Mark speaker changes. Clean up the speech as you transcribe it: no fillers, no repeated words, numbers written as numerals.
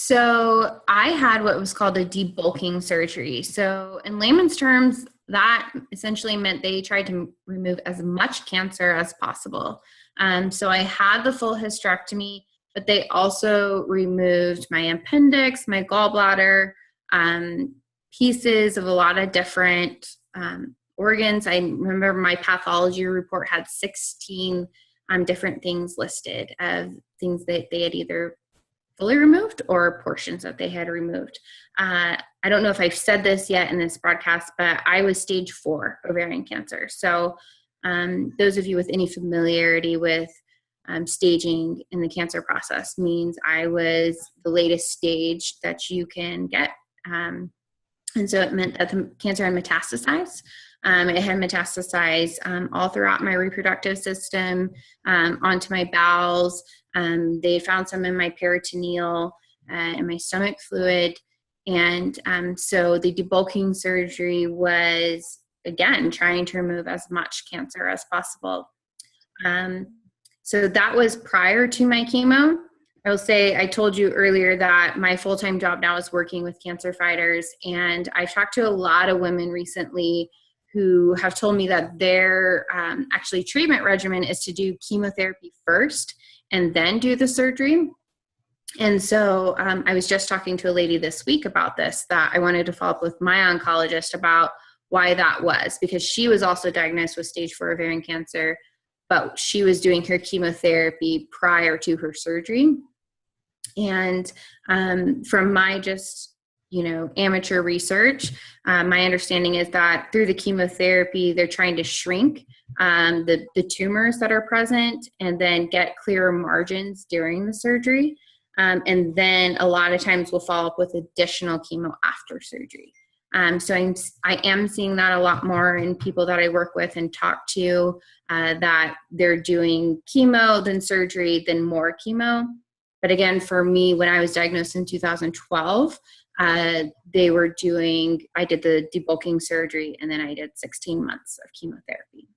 Speaker 1: So I had what was called a debulking surgery. So in layman's terms, that essentially meant they tried to remove as much cancer as possible. So I had the full hysterectomy, but they also removed my appendix, my gallbladder, pieces of a lot of different organs. I remember my pathology report had 16 different things listed of things that they had either fully removed or portions that they had removed. I don't know if I've said this yet in this broadcast, but I was stage 4 ovarian cancer. So those of you with any familiarity with staging in the cancer process means I was the latest stage that you can get. And so it meant that the cancer had metastasized. It had metastasized all throughout my reproductive system, onto my bowels. They found some in my peritoneal and my stomach fluid. And so the debulking surgery was, again, trying to remove as much cancer as possible. So that was prior to my chemo. I will say, I told you earlier that my full-time job now is working with cancer fighters. And I've talked to a lot of women recently who have told me that their actually treatment regimen is to do chemotherapy first and then do the surgery. And so I was just talking to a lady this week about this, that I wanted to follow up with my oncologist about why that was, because she was also diagnosed with stage 4 ovarian cancer, but she was doing her chemotherapy prior to her surgery. And from my just, amateur research, my understanding is that through the chemotherapy, they're trying to shrink the tumors that are present and then get clearer margins during the surgery. And then a lot of times we'll follow up with additional chemo after surgery. So I am seeing that a lot more in people that I work with and talk to, that they're doing chemo, then surgery, then more chemo. But again, for me, when I was diagnosed in 2012, I did the debulking surgery, and then I did 16 months of chemotherapy.